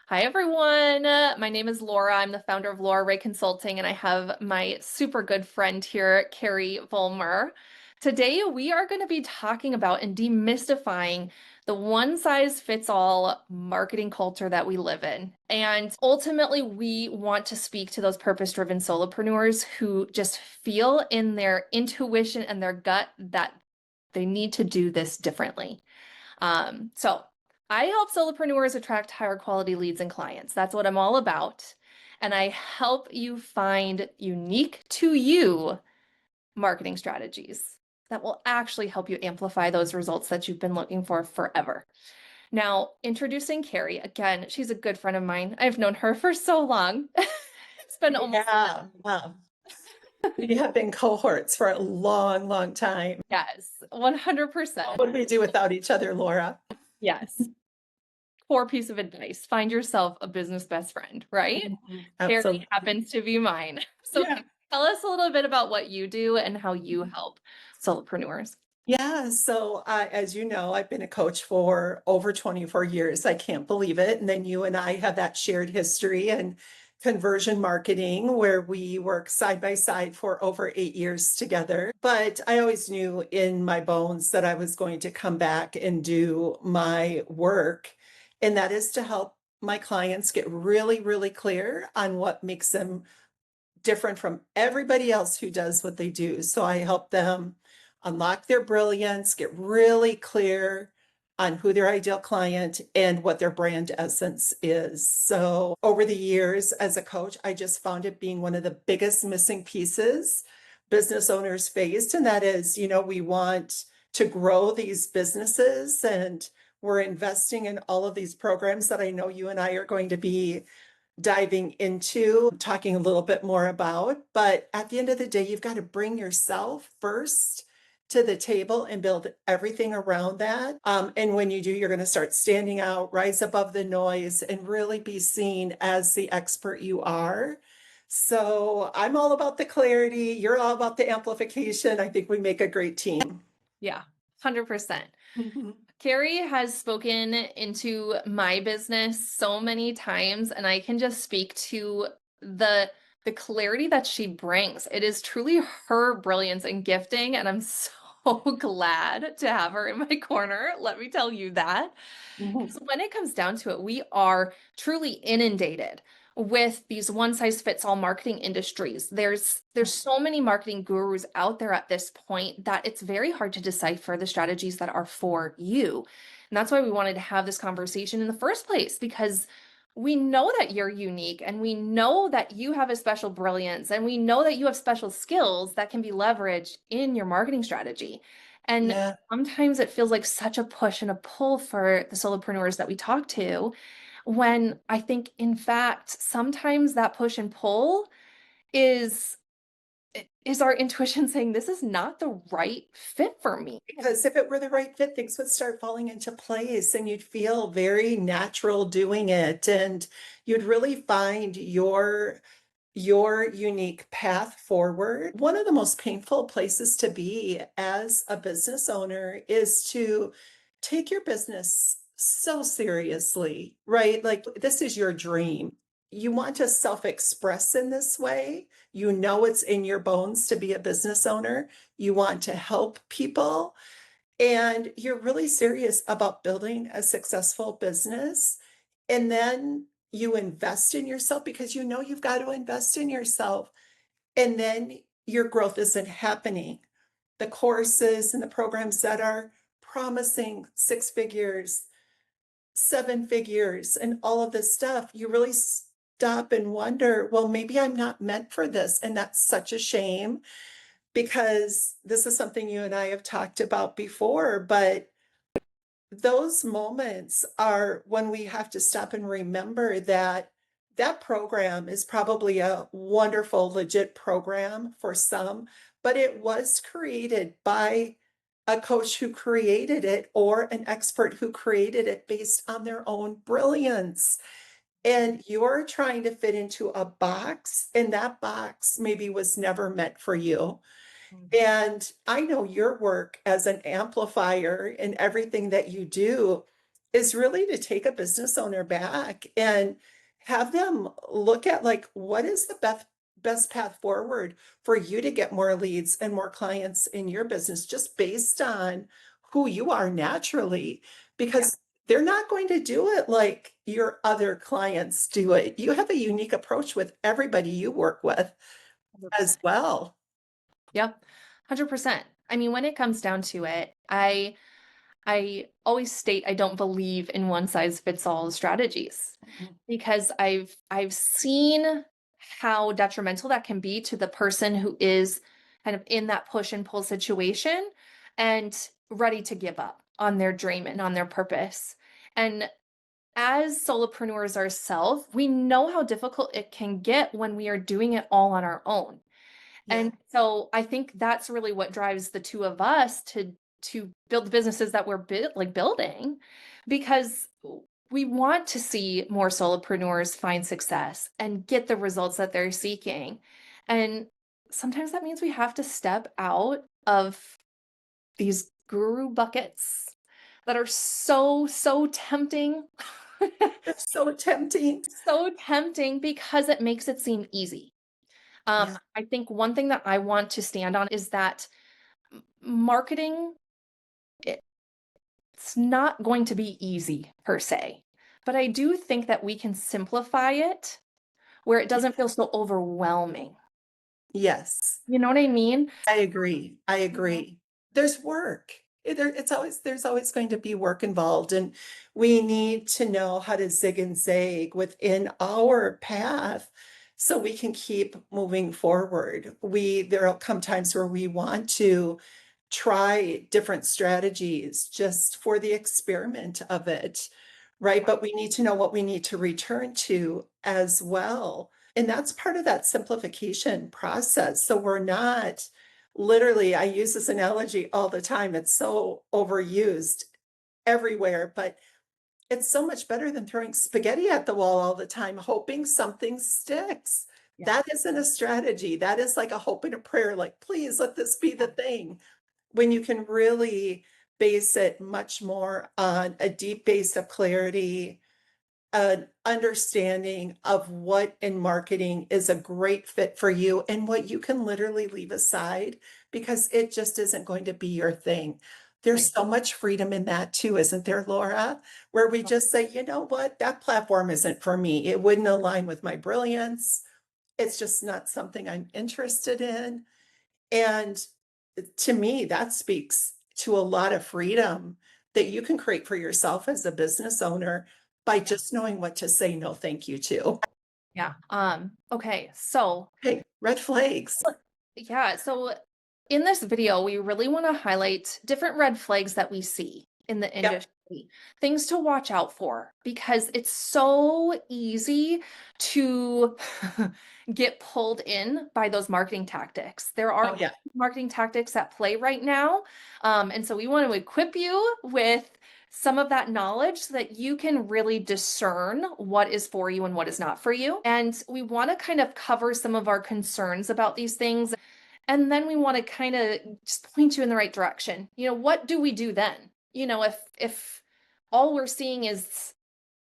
Hi, everyone. My name is Laura. I'm the founder of Laura Ray Consulting, and I have my super good friend here, Carrie Vollmer. Today, we are going to be talking about and demystifying the one-size-fits-all marketing culture that we live in. And ultimately, we want to speak to those purpose-driven solopreneurs who just feel in their intuition and their gut that they need to do this differently. So I help solopreneurs attract higher quality leads and clients. That's what I'm all about. And I help you find unique to you marketing strategies that will actually help you amplify those results that you've been looking for forever. Now, introducing Carrie, again, she's a good friend of mine. I've known her for so long. It's been almost, Yeah, we have been cohorts for a long, long time. yes, 100%. What would we do without each other, Laura? Yes. Core piece of advice, find yourself a business best friend, right? Carrie Absolutely. happens to be mine. So Yeah. tell us a little bit about what you do and how you help solopreneurs. Yeah. So, as you know, I've been a coach for over 24 years. I can't believe it. And then you and I have that shared history and conversion marketing where we work side by side for over 8 years together. But I always knew in my bones that I was going to come back and do my work. And that is to help my clients get really, really clear on what makes them different from everybody else who does what they do. So I help them unlock their brilliance, get really clear on who their ideal client and what their brand essence is. So over the years as a coach, I just found it being one of the biggest missing pieces business owners faced. And that is, we want to grow these businesses and we're investing in all of these programs that I know you and I are going to be diving into, talking a little bit more about. But at the end of the day, you've got to bring yourself first to the table and build everything around that. And when you do, you're going to start standing out, rise above the noise, and really be seen as the expert you are. So I'm all about the clarity. You're all about the amplification. I think we make a great team. Yeah, 100%. Mhm. Carrie has spoken into my business so many times, and I can just speak to the clarity that she brings. It is truly her brilliance and gifting, and I'm so glad to have her in my corner. Let me tell you that. Mhm. So when it comes down to it, we are truly inundated with these one size fits all marketing industries. There's so many marketing gurus out there at this point that it's very hard to decipher the strategies that are for you. And that's why we wanted to have this conversation in the first place, because we know that you're unique and we know that you have a special brilliance and we know that you have special skills that can be leveraged in your marketing strategy. And Yeah. sometimes it feels like such a push and a pull for the solopreneurs that we talk to, when I think, in fact, sometimes that push and pull is is our intuition saying this is not the right fit for me. Because if it were the right fit, things would start falling into place and you'd feel very natural doing it and you'd really find your unique path forward. One of the most painful places to be as a business owner is to take your business so seriously, right? Like this is your dream. You want to self-express in this way. You know it's in your bones to be a business owner. You want to help people and you're really serious about building a successful business. And then you invest in yourself because you know you've got to invest in yourself. And then your growth isn't happening. The courses and the programs that are promising 6 figures, 7 figures, and all of this stuff, you really stop and wonder, well, maybe I'm not meant for this. And that's such a shame because this is something you and I have talked about before, but those moments are when we have to stop and remember that that program is probably a wonderful, legit program for some, but it was created by a coach who created it or an expert who created it based on their own brilliance. And you're trying to fit into a box, and that box maybe was never meant for you. And I know your work as an amplifier in everything that you do is really to take a business owner back and have them look at like, what is the best path forward for you to get more leads and more clients in your business, just based on who you are naturally, Yeah. because they're not going to do it like your other clients do it. You have a unique approach with everybody you work with as 100%. well. Yep. 100%. I mean, when it comes down to it, I always state I don't believe in one size fits all strategies Mhm. because I've seen how detrimental that can be to the person who is kind of in that push and pull situation and ready to give up on their dream and on their purpose. And as solopreneurs ourselves, we know how difficult it can get when we are doing it all on our own. Yeah. And so I think that's really what drives the two of us to build the businesses that we're building because we want to see more solopreneurs find success and get the results that they're seeking. And sometimes that means we have to step out of these guru buckets that are so tempting. It's so tempting. So tempting because it makes it seem easy. Yeah. I think one thing that I want to stand on is that marketing, it's not going to be easy per se, but I do think that we can simplify it where it doesn't feel so overwhelming. Yes. You know what I mean? I agree. I Mhm. agree. There's work. There's always going to be work involved, and we need to know how to zig and zag within our path so we can keep moving forward. There'll come times where we want to try different strategies just for the experiment of it, right? But we need to know what we need to return to as well. And that's part of that simplification process. So we're not literally, I use this analogy all the time. It's so overused everywhere, but it's so much better than throwing spaghetti at the wall all the time, hoping something sticks. Yeah. That isn't a strategy. That is like a hope and a prayer, like, please let this be the Yeah. thing. When you can really base it much more on a deep base of clarity, an understanding of what in marketing is a great fit for you and what you can literally leave aside because it just isn't going to be your thing. There's Right. so much freedom in that too, isn't there, Laura? Where we just say, you know what, that platform isn't for me. It wouldn't align with my brilliance. It's just not something I'm interested in. And to me, that speaks to a lot of freedom that you can create for yourself as a business owner by Yeah. just knowing what to say no thank you to. Yeah. Okay. So Hey, red flags. yeah, so in this video, we really want to highlight different red flags that we see in the Yep. industry, things to watch out for, because it's so easy to get pulled in by those marketing tactics. There Oh, are yeah. marketing tactics at play right now. And so we want to equip you with some of that knowledge so that you can really discern what is for you and what is not for you. And we want to kind of cover some of our concerns about these things. And then we want to kind of just point you in the right direction. What do we do then? If all we're seeing is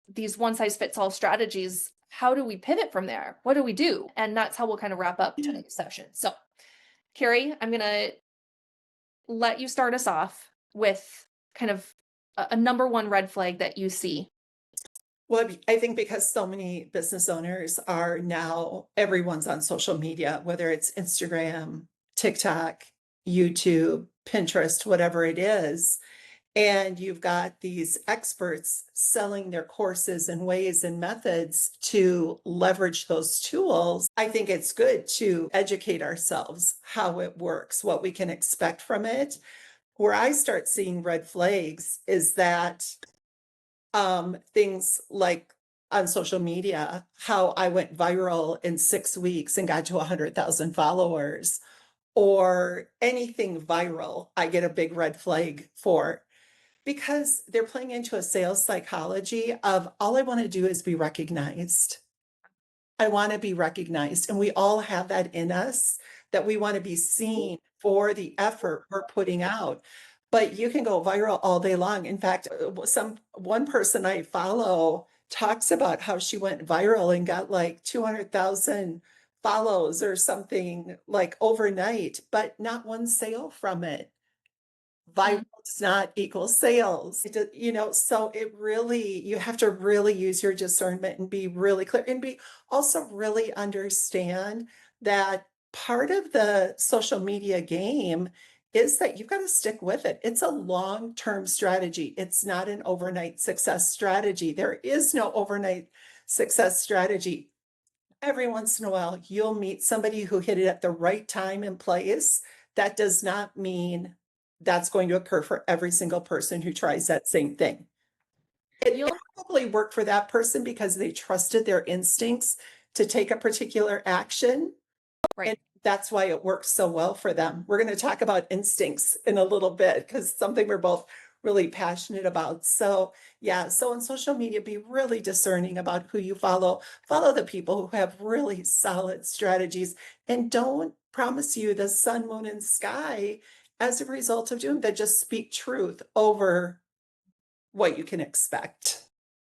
these one size fits all strategies, how do we pivot from there? What do we do? And that's how we'll kind of wrap up Yeah. today's session. So, Carrie, I'm going to let you start us off with kind of a number one red flag that you see. Well, I think because so many business owners are now, everyone's on social media, whether it's Instagram, TikTok, YouTube, Pinterest, whatever it is. And you've got these experts selling their courses and ways and methods to leverage those tools. I think it's good to educate ourselves how it works, what we can expect from it. Where I start seeing red flags is that things like on social media, how I went viral in 6 weeks and got to 100,000 followers, or anything viral, I get a big red flag for because they're playing into a sales psychology of all I want to do is be recognized. I want to be recognized. And we all have that in us that we want to be seen for the effort we're putting out. but you can go viral all day long. In fact, one person I follow talks about how she went viral and got like 200,000 follows or something like overnight, but not one sale from it. Viral Mm. does not equal sales. So it really, you have to really use your discernment and be really clear and be also really understand that part of the social media game is that you've got to stick with it. It's a long-term strategy. It's not an overnight success strategy. There is no overnight success strategy. Every once in a while, you'll meet somebody who hit it at the right time and place. That does not mean that's going to occur for every single person who tries that same thing. It You'll probably worked for that person because they trusted their instincts to take a particular action, right. and that's why it works so well for them. We're going to talk about instincts in a little bit because something we're both really passionate about. So, yeah, so on social media, be really discerning about who you follow. Follow the people who have really solid strategies and don't promise you the sun, moon, and sky as a result of doing that. Just speak truth over what you can expect.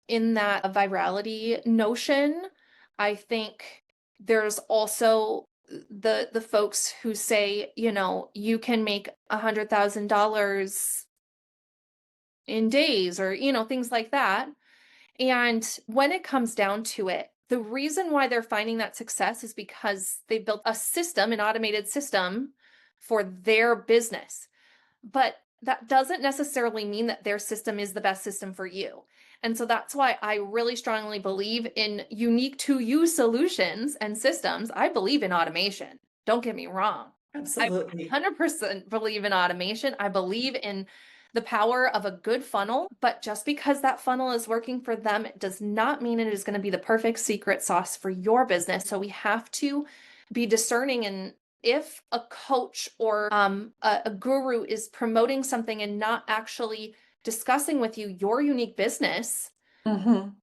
In that virality notion, I think there's also the folks who say, you can make $100,000 in days or, things like that. And when it comes down to it, the reason why they're finding that success is because they built a system, an automated system for their business. But that doesn't necessarily mean that their system is the best system for you. And so that's why I really strongly believe in unique to you solutions and systems. I believe in automation. Don't get me wrong. I Absolutely. 100% believe in automation. I believe in the power of a good funnel, but just because that funnel is working for them, it does not mean it is going to be the perfect secret sauce for your business. So we have to be discerning, and if a coach or a guru is promoting something and not actually discussing with you your unique business, Mhm.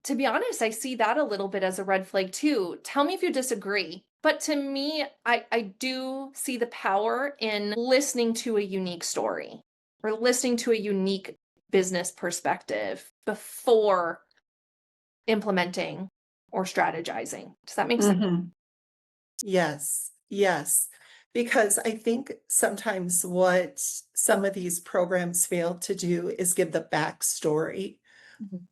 to be honest, I see that a little bit as a red flag too. Tell me if you disagree. But to me, I do see the power in listening to a unique story or listening to a unique business perspective before implementing or strategizing. Does that make sense? Mhm. Yes, yes. Because I think sometimes what some of these programs fail to do is give the backstory. Mhm.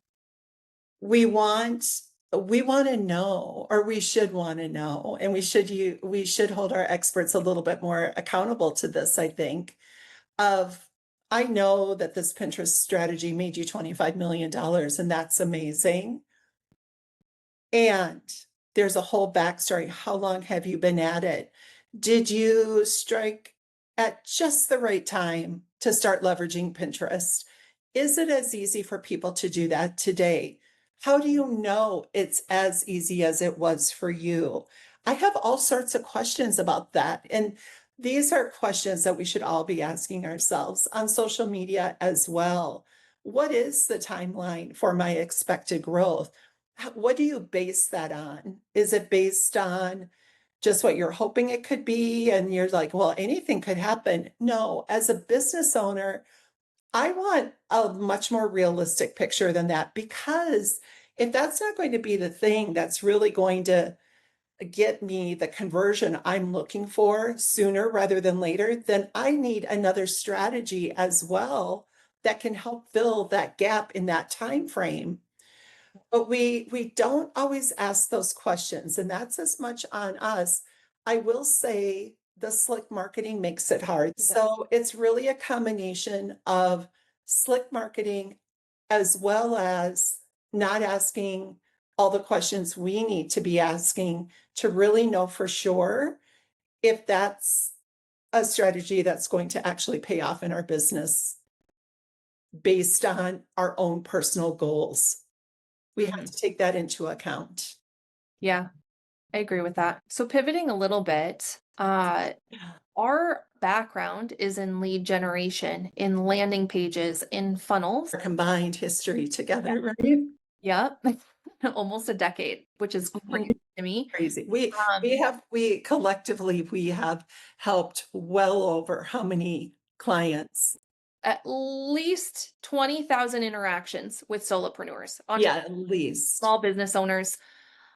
We want to know, or we should want to know, and we should hold our experts a little bit more accountable to this, I think, of I know that this Pinterest strategy made you $25 million, and that's amazing. And there's a whole backstory. How long have you been at it? Did you strike at just the right time to start leveraging Pinterest? Is it as easy for people to do that today? How do you know it's as easy as it was for you? I have all sorts of questions about that. And these are questions that we should all be asking ourselves on social media as well. What is the timeline for my expected growth? What do you base that on? Is it based on just what you're hoping it could be? And you're like, well, anything could happen. No, as a business owner, I want a much more realistic picture than that, because if that's not going to be the thing that's really going to get me the conversion I'm looking for sooner rather than later, then I need another strategy as well that can help fill that gap in that time frame. But we don't always ask those questions, and that's as much on us. I will say the slick marketing makes it hard. Yeah. So it's really a combination of slick marketing as well as not asking all the questions we need to be asking to really know for sure if that's a strategy that's going to actually pay off in our business based on our own personal goals. We have Mhm. to take that into account. Yeah, I agree with that. So pivoting a little bit, our background is in lead generation, in landing pages, in funnels. Our combined history Yeah. together, right? Yep. Almost a decade, which is Mhm. crazy to me. Crazy. We collectively, we have helped well over how many clients? at least 20,000 interactions with solopreneurs, Yeah, at least. small business owners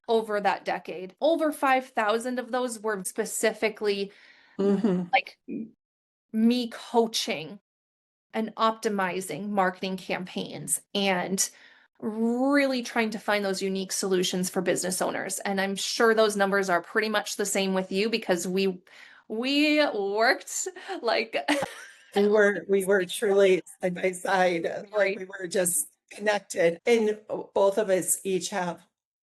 over that decade. Over 5,000 of those were specifically Hmm. like me coaching and optimizing marketing campaigns and really trying to find those unique solutions for business owners. And I'm sure those numbers are pretty much the same with you because we worked like We were truly side by side, like very we were just connected. And both of us each have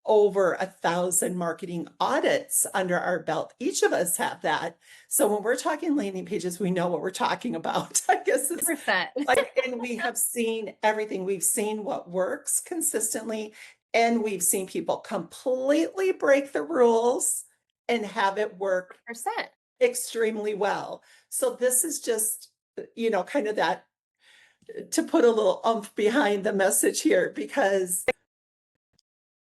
over 1,000 marketing audits under our belt. Each of us have that. So when we're talking landing pages, we know what we're talking about. I guess it's percent. like, and we have seen everything. We've seen what works consistently, and we've seen people completely break the rules and have it work Percent. extremely well. So this is just, kind of that to put a little oomph behind the message here, because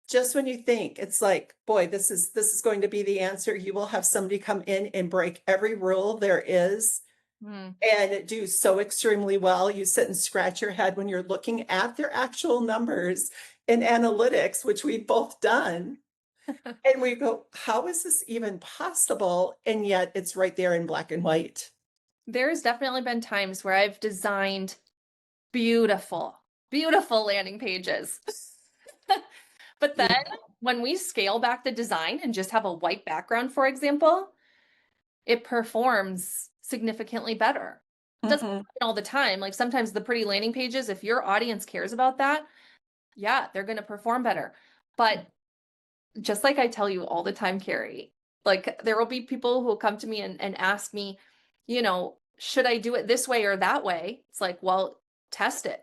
just when you think it's like, boy, this is going to be the answer, you will have somebody come in and break every rule there is Mm. and do so extremely well. You sit and scratch your head when you're looking at their actual numbers in analytics, which we've both done. And we go, how is this even possible? And yet it's right there in black and white. There's definitely been times where I've designed beautiful, beautiful landing pages. But then when we scale back the design and just have a white background, for example, it performs significantly better. It doesn't Mhm, happen all the time. Like sometimes the pretty landing pages, if your audience cares about that, yeah, they're going to perform better. But just like I tell you all the time, Carrie, like there will be people who will come to me and ask me, should I do it this way or that way? It's like, well, test it.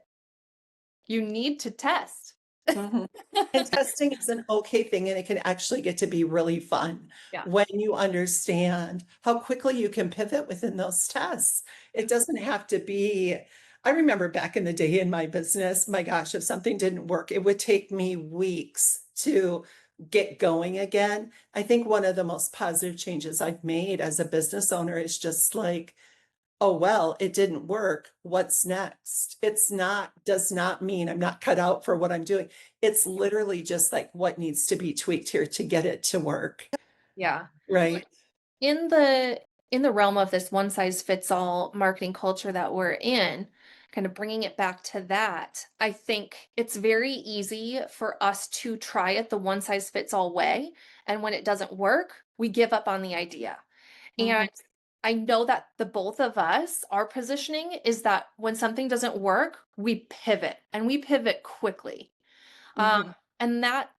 You need to test. mhm. And testing is an okay thing, and it can actually get to be really fun Yeah. when you understand how quickly you can pivot within those tests. It doesn't have to be. I remember back in the day in my business, my gosh, if something didn't work, it would take me weeks to get going again. I think one of the most positive changes I've made as a business owner is just like, oh, well, it didn't work. What's next? It's not, does not mean I'm not cut out for what I'm doing. It's literally just like what needs to be tweaked here to get it to work. Yeah. Right. In the realm of this one size fits all marketing culture that we're in, kind of bringing it back to that, I think it's very easy for us to try it the one size fits all way. And when it doesn't work, we give up on the idea. And Mhm, I know that the both of us, our positioning is that when something doesn't work, we pivot and we pivot quickly. Um, mhm, and that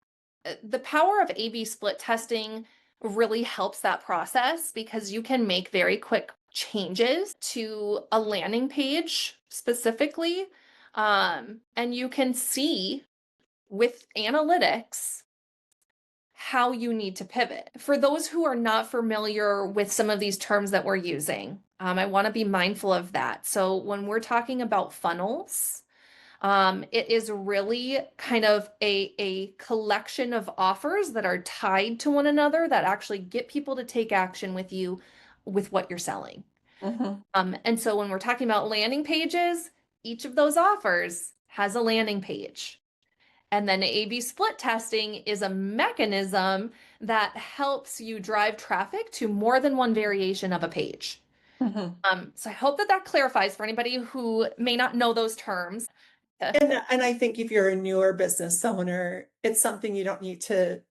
the power of A/B split testing really helps that process because you can make very quick changes to a landing page specifically. And you can see with analytics how you need to pivot. For those who are not familiar with some of these terms that we're using, I want to be mindful of that. So when we're talking about funnels, it is really kind of a collection of offers that are tied to one another that actually get people to take action with you with what you're selling. mhm, And so when we're talking about landing pages, each of those offers has a landing page. And then A/B split testing is a mechanism that helps you drive traffic to more than one variation of a page. mhm. So I hope that that clarifies for anybody who may not know those terms. And I think if you're a newer business owner, it's something you don't need to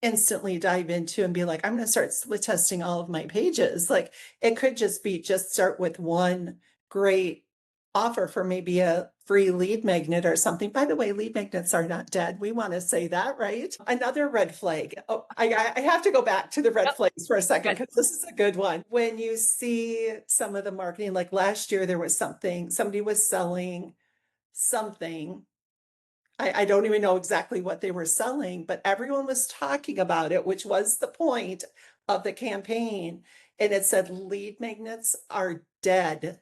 instantly dive into and be like, I'm going to start split testing all of my pages. Like it could just be just start with one great offer for maybe a free lead magnet or something. By the way, lead magnets are not dead. We want to say that, right? Another red flag. Oh, I have to go back to the red Yep, flags for a second good. because this is a good one. When you see some of the marketing, like last year, there was somebody was selling something. I don't even know exactly what they were selling, but everyone was talking about it, which was the point of the campaign. And it said lead magnets are dead.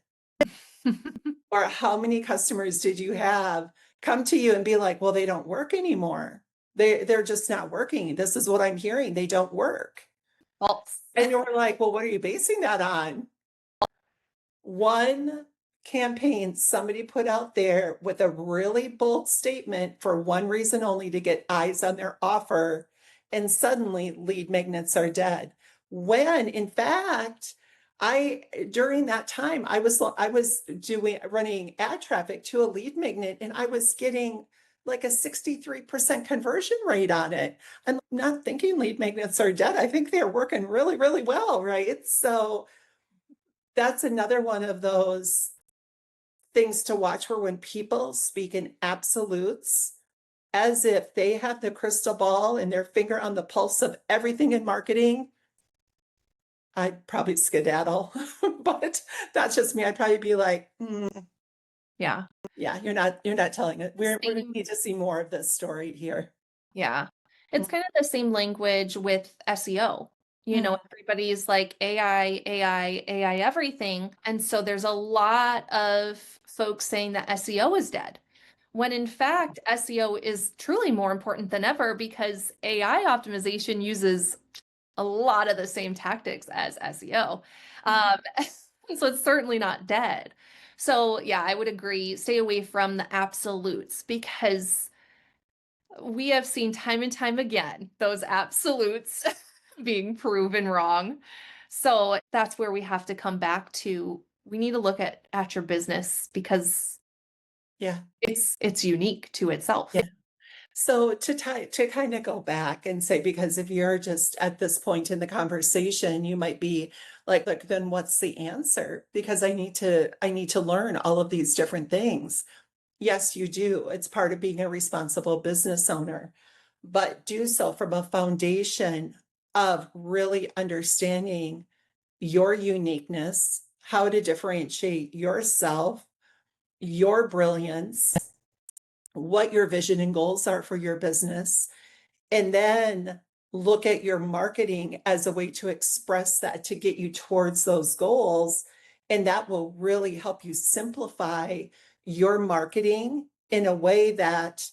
Or how many customers did you have come to you and be like, well, they don't work anymore. They're just not working. This is what I'm hearing. They don't work. False. And you're like, well, what are you basing that on? One campaign somebody put out there with a really bold statement for one reason only, to get eyes on their offer, and suddenly lead magnets are dead. When in fact, during that time, I was running ad traffic to a lead magnet, and I was getting like a 63% conversion rate on it. I'm not thinking lead magnets are dead. I think they're working really, really well, right? So that's another one of those things to watch for when people speak in absolutes, as if they have the crystal ball and their finger on the pulse of everything in marketing. I'd probably skedaddle, but that's just me. I'd probably be like, Yeah. yeah, you're not telling it. We're gonna Same. need to see more of this story here. Yeah. It's kind of the same language with SEO. You know, Mm. everybody's like AI, AI, AI everything. And so there's a lot of folks saying that SEO is dead. When in fact, SEO is truly more important than ever because AI optimization uses a lot of the same tactics as SEO. Um, so it's certainly not dead. So yeah, I would agree. Stay away from the absolutes because we have seen time and time again those absolutes being proven wrong. So that's where we have to come back to. We need to look at your business because Yeah, it's unique to itself. yeah. So to kind of go back and say, because if you're just at this point in the conversation, you might be like, then what's the answer? Because I need to learn all of these different things. Yes, you do. It's part of being a responsible business owner, but do so from a foundation of really understanding your uniqueness, how to differentiate yourself, your brilliance, what your vision and goals are for your business, and then look at your marketing as a way to express that, to get you towards those goals. And that will really help you simplify your marketing in a way that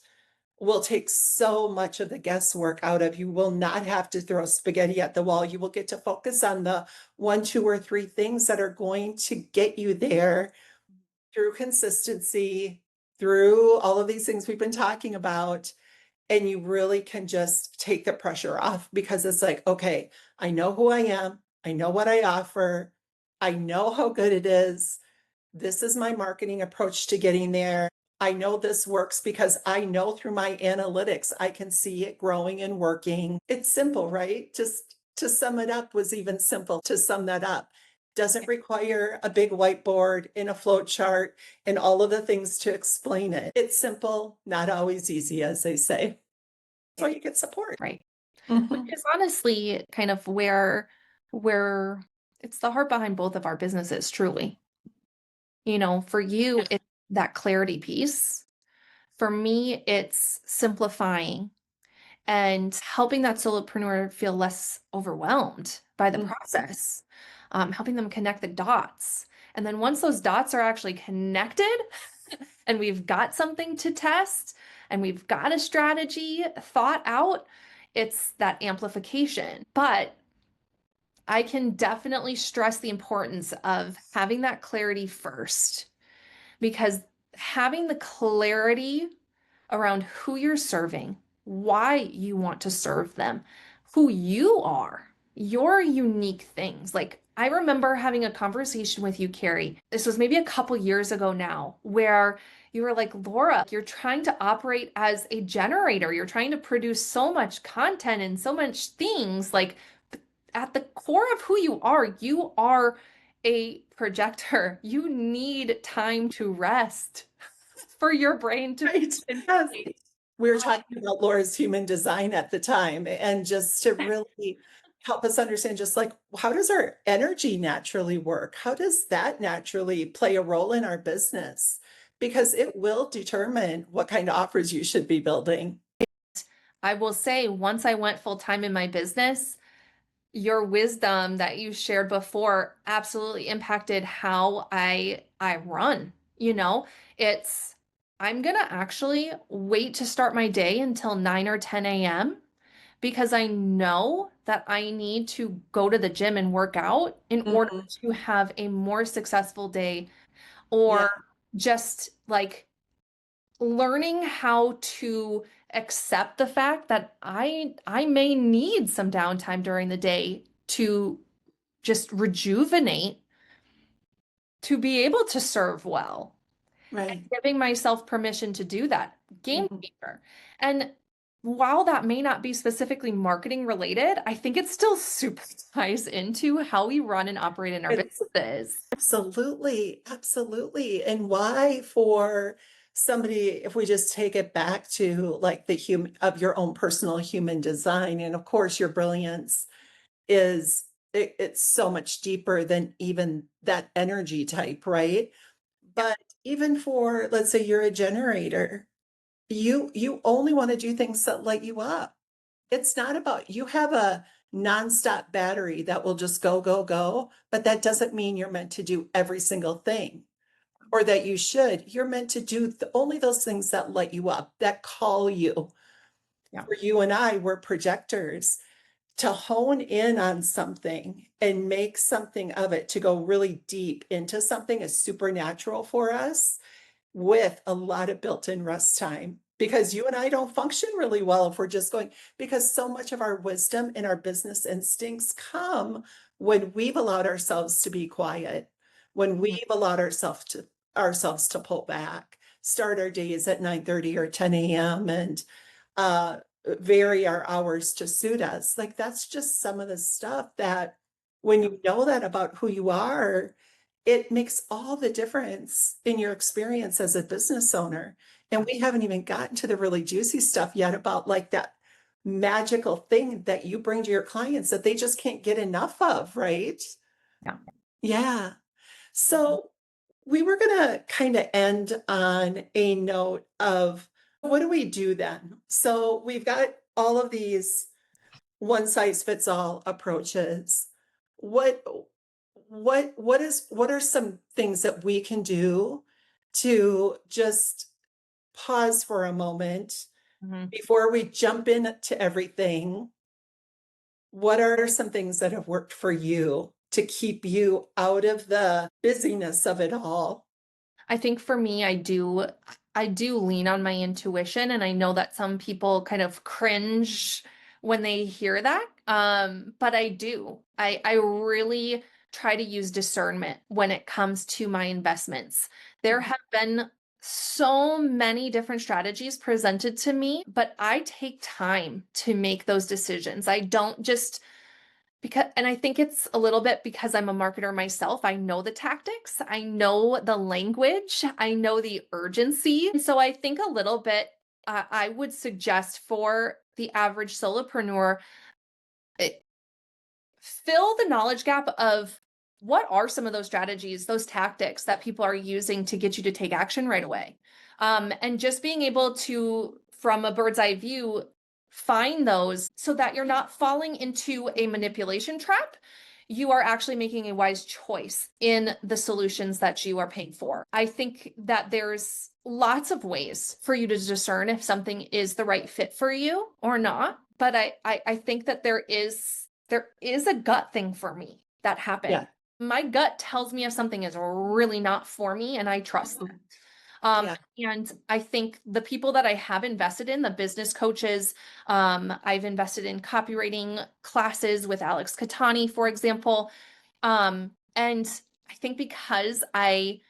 will take so much of the guesswork out of. You will not have to throw spaghetti at the wall. You will get to focus on the one, two, or three things that are going to get you there through consistency, through all of these things we've been talking about. And you really can just take the pressure off, because it's like, okay, I know who I am. I know what I offer. I know how good it is. This is my marketing approach to getting there. I know this works because I know through my analytics, I can see it growing and working. It's simple, right? Just to sum it up was even simple to sum that up. Doesn't require a big whiteboard and a flow chart and all of the things to explain it. It's simple, not always easy, as they say. So you get support. Right. Which Mhm. is honestly kind of where it's the heart behind both of our businesses, truly. You know, for you, it's that clarity piece. For me, it's simplifying and helping that solopreneur feel less overwhelmed by the Mhm. process, helping them connect the dots. And then once those dots are actually connected and we've got something to test and we've got a strategy thought out, it's that amplification. But I can definitely stress the importance of having that clarity first because having the clarity around who you're serving, why you want to serve them, who you are, your unique things. Like, I remember having a conversation with you, Carrie. This was maybe a couple years ago now, where you were like, Laura, you're trying to operate as a generator. You're trying to produce so much content and so much things. Like, at the core of who you are a projector. You need time to rest for your brain to Right. Yes. concentrate. We were talking about Laura's human design at the time, and just to really help us understand, just like, how does our energy naturally work? How does that naturally play a role in our business? Because it will determine what kind of offers you should be building. I will say, once I went full time in my business, your wisdom that you shared before absolutely impacted how I run. You know, it's I'm gonna actually wait to start my day until 9 or 10 a.m. because I know that I need to go to the gym and work out in order Mhm. to have a more successful day Yeah, or just like learning how to accept the fact that I may need some downtime during the day to just rejuvenate to be able to serve well. And right. giving myself permission to do that, game Mhm. changer. And while that may not be specifically marketing related, I think it still super ties into how we run and operate in our It's businesses. absolutely, absolutely. And why for somebody, if we just take it back to like the human of your own personal human design, and of course your brilliance is it's so much deeper than even that energy type, right? Yep. But even for, let's say you're a generator, you only want to do things that light you up. It's not about you have a nonstop battery that will just go, go, go, but that doesn't mean you're meant to do every single thing or that you should. You're meant to do only those things that light you up, that call you. Yeah. For you and I, we're projectors to hone in on something and make something of it to go really deep into something is supernatural for us with a lot of built-in rest time because you and I don't function really well if we're just going because so much of our wisdom and our business instincts come when we've allowed ourselves to be quiet, when Mhm. we've allowed ourselves to pull back, start our days at 9:30 or 10 a.m. and uh vary our hours to suit us. Like that's just some of the stuff that when you know that about who you are, it makes all the difference in your experience as a business owner. And we haven't even gotten to the really juicy stuff yet about like that magical thing that you bring to your clients that they just can't get enough of, right? Yeah. Yeah. So we were going to kind of end on a note of what do we do then? So we've got all of these one size fits all approaches. What what are some things that we can do to just pause for a moment Mhm. before we jump into everything? What are some things that have worked for you to keep you out of the busyness of it all? I think for me, I do lean on my intuition, and I know that some people kind of cringe when they hear that. But I do. I really try to use discernment when it comes to my investments. There have been so many different strategies presented to me, but I take time to make those decisions. I don't just because, and I think it's a little bit because I'm a marketer myself. I know the tactics, I know the language, I know the urgency. And so I think a little bit, I would suggest for the average solopreneur, it, fill the knowledge gap of what are some of those strategies, those tactics that people are using to get you to take action right away. And just being able to, from a bird's eye view, find those so that you're not falling into a manipulation trap. You are actually making a wise choice in the solutions that you are paying for. I think that there's lots of ways for you to discern if something is the right fit for you or not. But I think that there is a gut thing for me that happens. Yeah. My gut tells me if something is really not for me, and I trust that. Yeah. And I think the people that I have invested in, the business coaches, I've invested in copywriting classes with Alex Katani, for example. And I think because I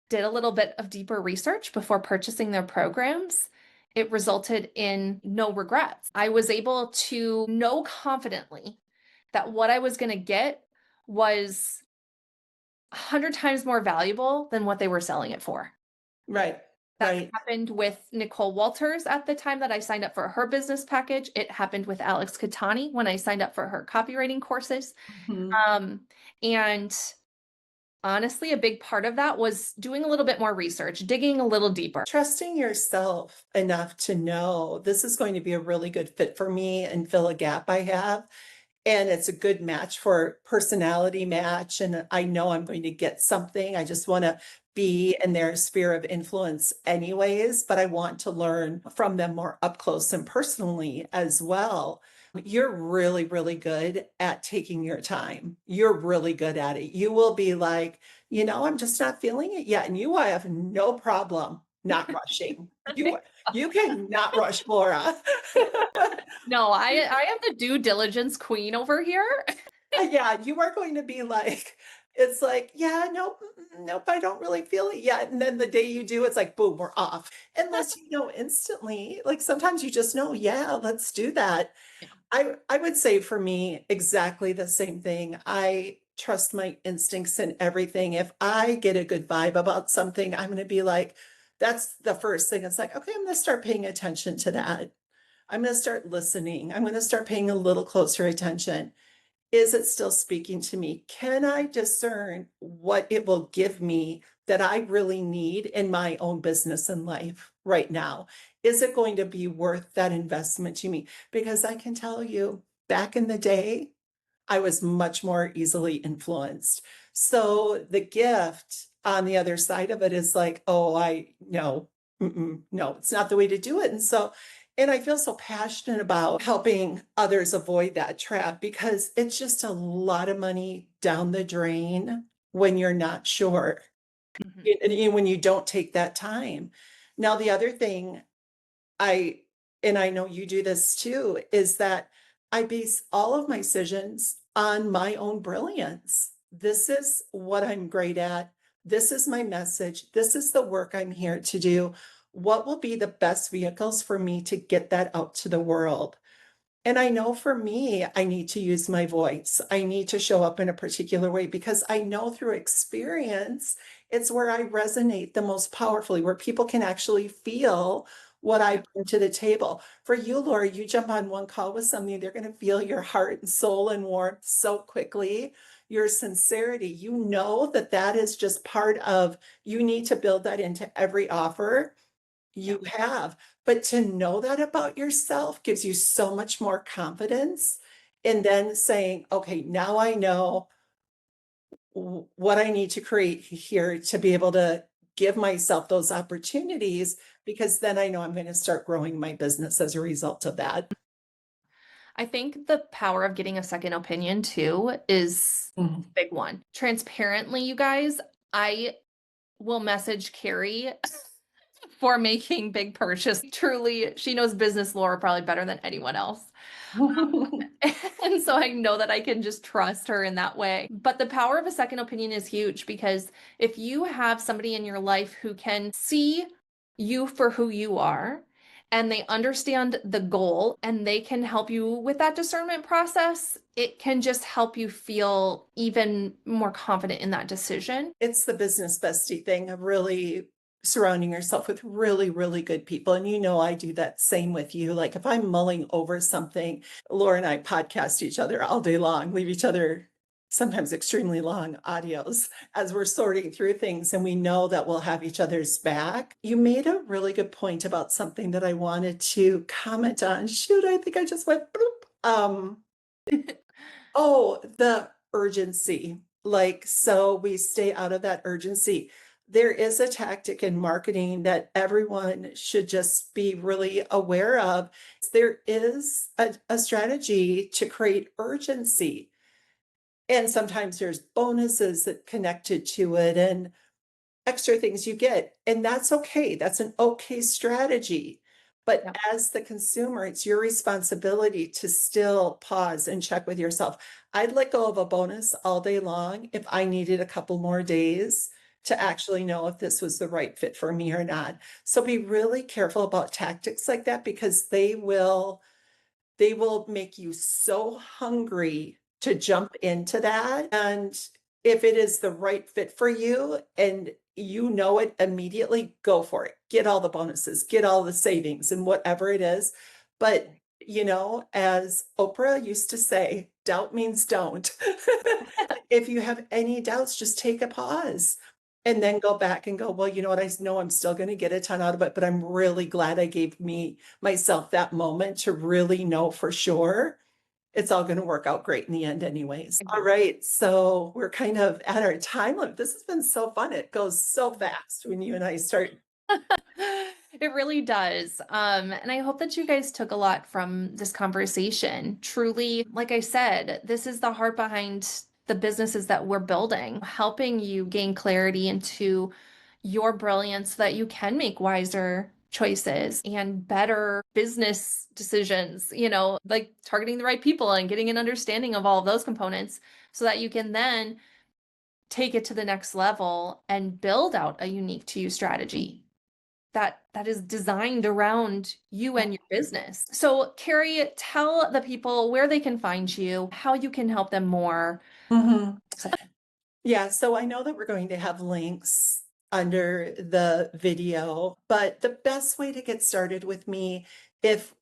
did a little bit of deeper research before purchasing their programs, it resulted in no regrets. I was able to know confidently that what I was going to get was 100 times more valuable than what they were selling it for. Right. That Right. happened with Nicole Walters at the time that I signed up for her business package. It happened with Alex Katani when I signed up for her copywriting courses. Mhm. And honestly, a big part of that was doing a little bit more research, digging a little deeper. Trusting yourself enough to know this is going to be a really good fit for me and fill a gap I have. And it's a good match for personality match. And I know I'm going to get something. I just want to be in their sphere of influence anyways, but I want to learn from them more up close and personally as well. You're really, really good at taking your time. You're really good at it. You will be like, I'm just not feeling it yet. And you have no problem not rushing. You cannot rush, Laura. No, I am the due diligence queen over here. Yeah, you are going to be like, it's like, yeah, nope, nope, I don't really feel it yet. And then the day you do, it's like, boom, we're off. Unless you know instantly, like sometimes you just know, yeah, let's do that. Yeah. I would say for me, exactly the same thing. I trust my instincts in everything. If I get a good vibe about something, I'm going to be like, that's the first thing. It's like, okay, I'm going to start paying attention to that. I'm going to start listening. I'm going to start paying a little closer attention. Is it still speaking to me? Can I discern what it will give me that I really need in my own business and life right now? Is it going to be worth that investment to me? Because I can tell you, back in the day, I was much more easily influenced. So the gift on the other side of it is like, oh, I no, no, it's not the way to do it. And I feel so passionate about helping others avoid that trap because it's just a lot of money down the drain when you're not sure Mhm. and when you don't take that time. Now, the other thing I and I know you do this too, is that I base all of my decisions on my own brilliance. This is what I'm great at. This is my message. This is the work I'm here to do. What will be the best vehicles for me to get that out to the world? And I know for me, I need to use my voice. I need to show up in a particular way because I know through experience, it's where I resonate the most powerfully, where people can actually feel what I Yeah. bring to the table. For you, Laura, you jump on one call with somebody, they're going to feel your heart and soul and warmth so quickly. Your sincerity, you know that that is just part of, you need to build that into every offer Yeah. you have, but to know that about yourself gives you so much more confidence. And then saying, okay, now I know what I need to create here to be able to give myself those opportunities, because then I know I'm going to start growing my business as a result of that. I think the power of getting a second opinion too is Mhm. a big one. Transparently, you guys, I will message Carrie for making big purchase. Truly, she knows business lore probably better than anyone else. And so I know that I can just trust her in that way. But the power of a second opinion is huge because if you have somebody in your life who can see you for who you are and they understand the goal and they can help you with that discernment process, it can just help you feel even more confident in that decision. It's the business bestie thing of really surrounding yourself with really, really good people. And I do that same with you. Like if I'm mulling over something, Laura and I podcast each other all day long, leave each other sometimes extremely long audios as we're sorting through things and we know that we'll have each other's back. You made a really good point about something that I wanted to comment on. Shoot, I think I just went bloop. Oh, the urgency. Like, so we stay out of that urgency. There is a tactic in marketing that everyone should just be really aware of. There is a strategy to create urgency. And sometimes there's bonuses that connected to it and extra things you get. And that's okay. That's an okay strategy. But Yeah. as the consumer, it's your responsibility to still pause and check with yourself. I'd let go of a bonus all day long if I needed a couple more days to actually know if this was the right fit for me or not. So be really careful about tactics like that because they will make you so hungry to jump into that. And if it is the right fit for you and you know it immediately, go for it. Get all the bonuses, get all the savings and whatever it is. But, as Oprah used to say, doubt means don't. If you have any doubts, just take a pause and then go back and go, well, you know what? I know I'm still going to get a ton out of it, but I'm really glad I gave myself that moment to really know for sure it's all going to work out great in the end anyways. All right. So we're kind of at our time limit. This has been so fun. It goes so fast when you and I start. It really does. And I hope that you guys took a lot from this conversation. Truly, like I said, this is the heart behind the businesses that we're building, helping you gain clarity into your brilliance so that you can make wiser choices and better business decisions, like targeting the right people and getting an understanding of all of those components so that you can then take it to the next level and build out a unique to you strategy that is designed around you and your business. So, Carrie, tell the people where they can find you, how you can help them more. Mhm. Yeah, so I know that we're going to have links under the video, but the best way to get started with me, if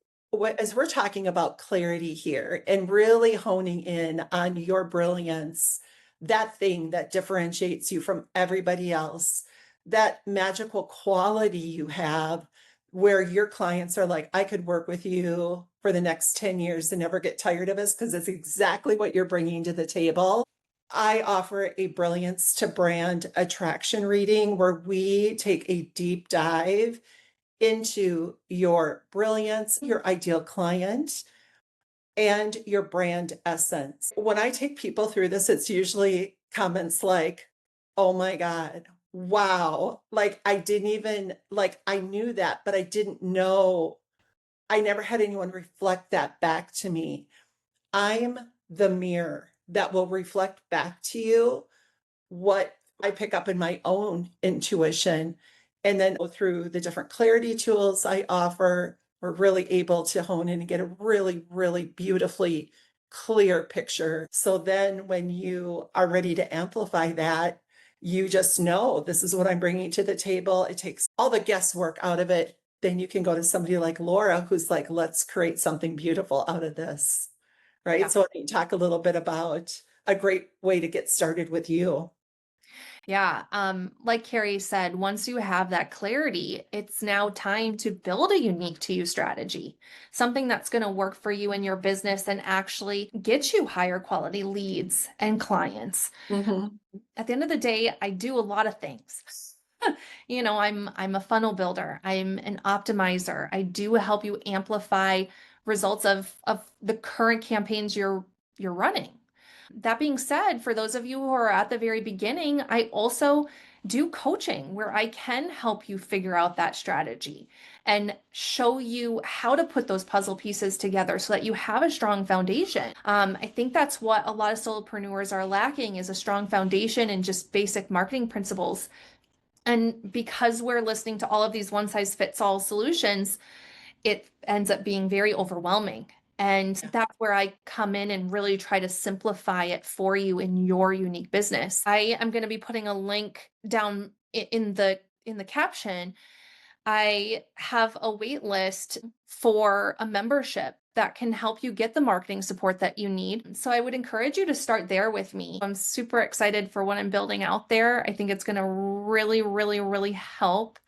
as we're talking about clarity here and really honing in on your brilliance, that thing that differentiates you from everybody else, that magical quality you have where your clients are like, I could work with you for the next 10 years and never get tired of us because it's exactly what you're bringing to the table. I offer a Brilliance to Brand attraction reading where we take a deep dive into your brilliance, your ideal client, and your brand essence. When I take people through this, it's usually comments like, oh my God, wow. Like I didn't even, like I knew that, but I didn't know. I never had anyone reflect that back to me. I'm the mirror that will reflect back to you what I pick up in my own intuition. And then through the different clarity tools I offer, we're really able to hone in and get a really, really beautifully clear picture. So then when you are ready to amplify that, you just know this is what I'm bringing to the table. It takes all the guesswork out of it. Then you can go to somebody like Laura, who's like, let's create something beautiful out of this. Right. Yeah. So I talk a little bit about a great way to get started with you. Yeah. Like Carrie said, once you have that clarity, it's now time to build a unique to you strategy, something that's going to work for you in your business and actually get you higher quality leads and clients. Mhm. At the end of the day, I do a lot of things. I'm a funnel builder. I'm an optimizer. I do help you amplify results of the current campaigns you're running. That being said, for those of you who are at the very beginning, I also do coaching where I can help you figure out that strategy and show you how to put those puzzle pieces together so that you have a strong foundation. I think that's what a lot of solopreneurs are lacking is a strong foundation and just basic marketing principles. And because we're listening to all of these one size fits all solutions, it ends up being very overwhelming. And that's where I come in and really try to simplify it for you in your unique business. I am going to be putting a link down in the caption. I have a wait list for a membership that can help you get the marketing support that you need. So I would encourage you to start there with me. I'm super excited for what I'm building out there. I think it's going to really, really, really help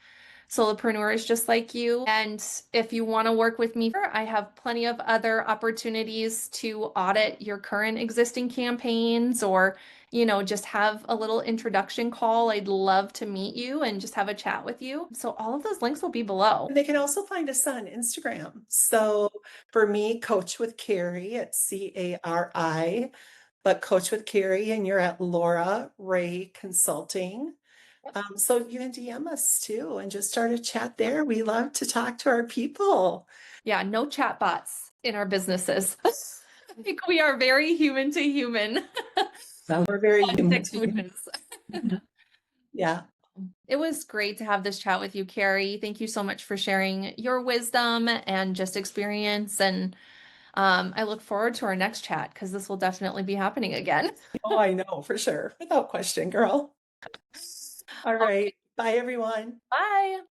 solopreneurs just like you. And if you want to work with me, I have plenty of other opportunities to audit your current existing campaigns or, just have a little introduction call. I'd love to meet you and just have a chat with you. So all of those links will be below. And they can also find us on Instagram. So for me, Coach with Carrie at CARI, but Coach with Carrie, and you're at Laura Ray Consulting. So you can DM us too and just start a chat there. We love to talk to our people. Yeah, no chat bots in our businesses. I think we are very human to human. We're very human. Exclusions. Yeah. It was great to have this chat with you, Carrie. Thank you so much for sharing your wisdom and just experience. And I look forward to our next chat because this will definitely be happening again. Oh, I know for sure. Without question, girl. All right. Bye, everyone. Bye.